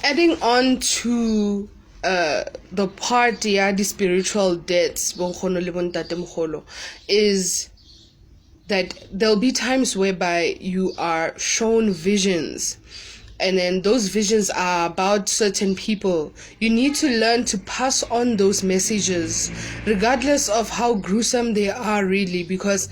adding on to the part the spiritual debts is that there'll be times whereby you are shown visions, and then those visions are about certain people. You need to learn to pass on those messages regardless of how gruesome they are, really, because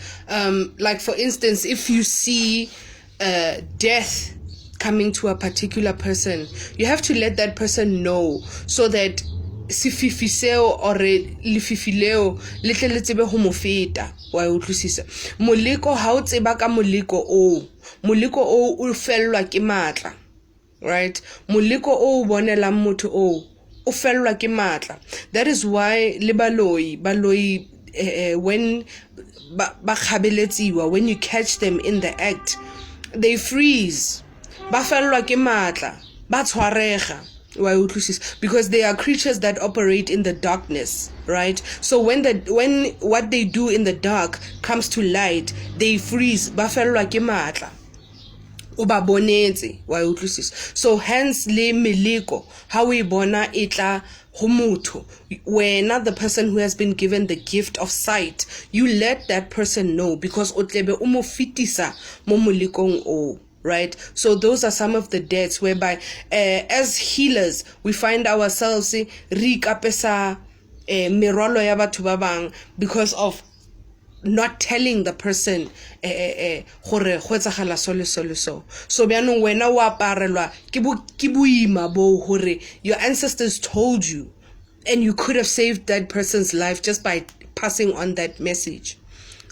like for instance, if you see death coming to a particular person, you have to let that person know, so that sififiseo or lefifileo le tle le tsebe ho mo feta. Wa utlwisisa? Moleko ha o tseba ka moleko o fellwa ke matla, right? Moleko o bonelang motho o fellwa ke matla. That is why le baloi when ba khabeletsiwa, when you catch them in the act, they freeze. Ba fellwa ke matla, ba tshwarega. Because they are creatures that operate in the darkness, right? So when what they do in the dark comes to light, they freeze. Ba fellwa ke matla. Uba bonetse, wa utlwisisa. So hence le meleko how we bona itla ho motho, wena the person who has been given the gift of sight, you let that person know, because o tlebe o mo fitisa mo molekong o. Right? So those are some of the deaths whereby as healers we find ourselves re ikapesa merwalo ya batho ba bang because of not telling the person gore go etsagala so byanong wena wa aparelwa ke boima bo gore your ancestors told you, and you could have saved that person's life just by passing on that message.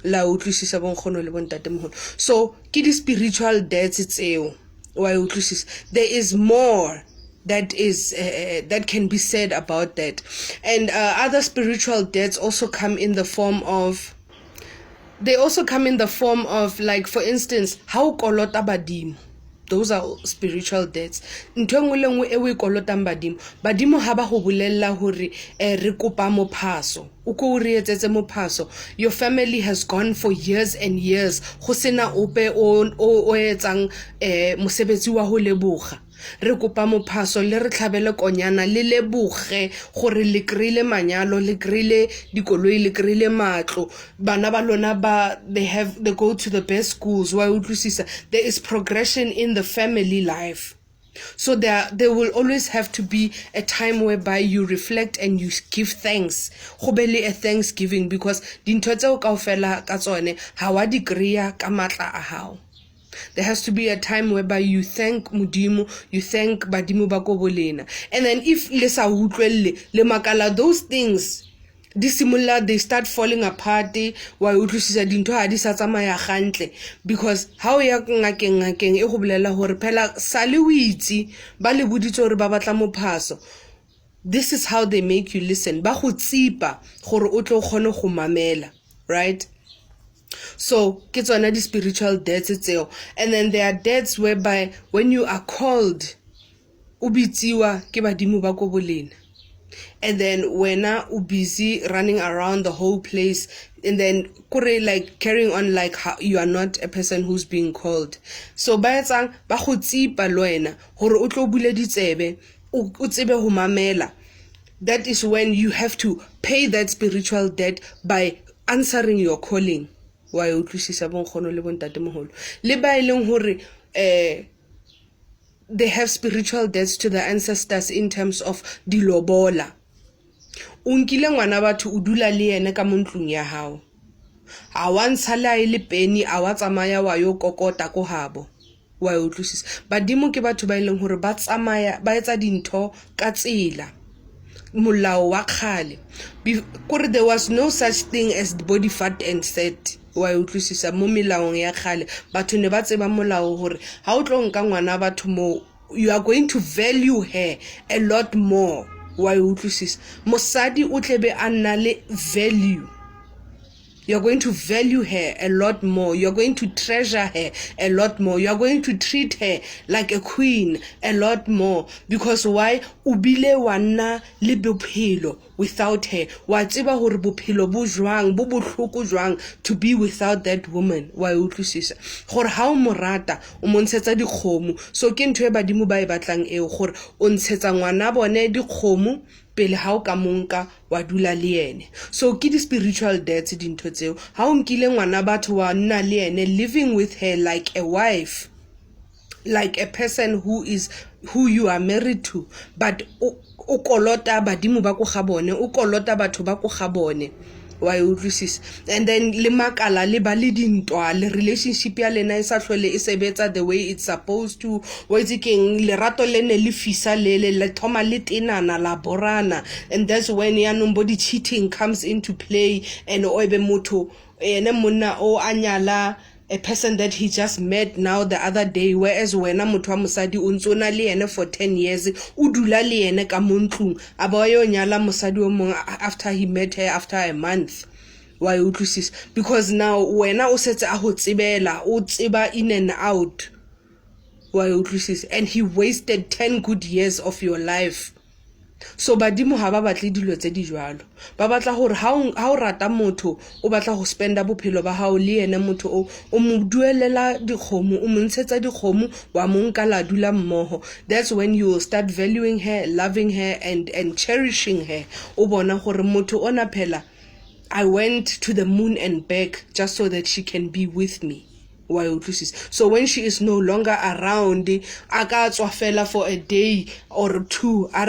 La utlwisisa bonkgono le bontatemoholo. So ke di spiritual deaths tseo wa utlwisisa. There is more that is that can be said about that, and other spiritual deaths also come in the form of like, for instance, how kolota badimo. Those are spiritual deaths. Ntho engwe le engwe e o ikolotang badimo ha ba go bolella hore re kopa mophaso, o ko re etsetse mophaso. Your family has gone for years and years go sena ope o etsang mosebetsi wa ho leboga. Re kopa mophaso le re tlhabele konyana le leboge gore le krile manyalo, le krile dikoloi, le krile matlo, bana ba lona they go to the best schools. Wa utlwisisa? There is progression in the family life. So there will always have to be a time whereby you reflect and you give thanks. Go be le a thanksgiving, because dintho tseo kaofela ka tsone ha wa di kreya ka matla a hao. There has to be a time whereby you thank Mudimu, you thank Badimu Bakobolena. And then if lesa utlwelle le makala, those things disimula, they start falling apart. Wa utlwisisa dintho ha di sa tsamaya gantle, because how ya ngakeng e go bolela hore phela sale o itse ba le boditse hore ba batla mophaso. This is how they make you listen. Ba go tsipa gore o tlo kgone go mamela, right? So ke tsona di spiritual deaths tseo. And then there are deaths whereby when you are called o bitsiwa ke badimo ba ko bolena, and then wena o busy running around the whole place, and then kore like carrying on like how you are not a person who's being called. So ba etsang ba go tsipa le wena gore o tlo bule ditsebe o tsebe ho mamela. That is when you have to pay that spiritual debt by answering your calling. Wa utlwisisa bonkgono le bontatemoholo le ba ileng hore they have spiritual debts to the ancestors in terms of dilobola. O nkile ngwana batho o dula le ene ka montlong ya hao, a wa ntshala ile peni, a wa tsamaya wa yo kokota ko habo. Wa utlwisisa? Badimo ke batho ba ileng hore ba tsamaya ba etsa dintho ka tsela molao wa khale. Kore there was no such thing as body fat and set. Wa utlwisisa? Mo melaong ya khale batho ne ba tseba molao hore ha o tlo nka ngwana batho mo, you are going to value her a lot more. Wa utlwisisa? Mosadi o tlebe a nna le value You're going to value her a lot more. You're going to treasure her a lot more. You're going to treat her like a queen a lot more. Because why? Ubile wana le bophelo without her. Wa tseba hore bophelo bo jwang, bo bohloko jwang to be without that woman. Wa utlwisisa. Gore ha o morata, o montshetsa dikgomo. So ke ntwe badimo ba e batlang eo gore o ntshetsa ngwana bone dikgomo pele ha o ka monka wa dula le ene. So ke di spiritual dads dintho tseo. Ha o nkile ngwana batho wa nna le ene, living with her like a wife, like a person who you are married to, but o kolota badimo ba ko ga bone, o kolota batho ba ko ga bone. Wa utlwisisa. And then le makala le ba le dintwa, le relationship ya lena e sa hlole e sebetsa the way it's supposed to. Wa itse keng lerato le ne le fisa le thoma le tenana la borana, and that's when ya nobody cheating comes into play, and o ebe motho ene monna o anyala a person that he just met now the other day, whereas wena motho wa mosadi o ntse o na le ene for 10 years, o dula le ene ka montlung, a ba yo nyala mosadi o mong after he met her after a month. Why utlwisisa? Because now wena o setse a go tsebela, o tseba in and out. Why utlwisisa? And he wasted 10 good years of your life. So badimo ha ba batle dilo tse di jwalo. Ba batla gore ha o rata motho o batla go spenda bophelo ba hao le ene motho o mo duelela dikgomo, o mo ntshetsa dikgomo, wa mo nka la dula mmoho. That's when you will start valuing her, loving her, and cherishing her. O bona gore motho ona phela, I went to the moon and back just so that she can be with me. So when she is no longer around, aka tswafela for a day or two, are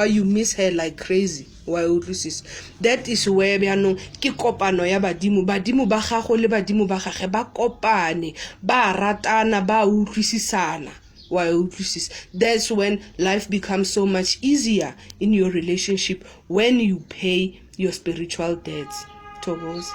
you miss her like crazy. That is where ke kopano ya badimo ba gago le badimo ba gage ba kopane, ba ratana, ba utlwisisana. That's when life becomes so much easier in your relationship, when you pay your spiritual debts. Tobos.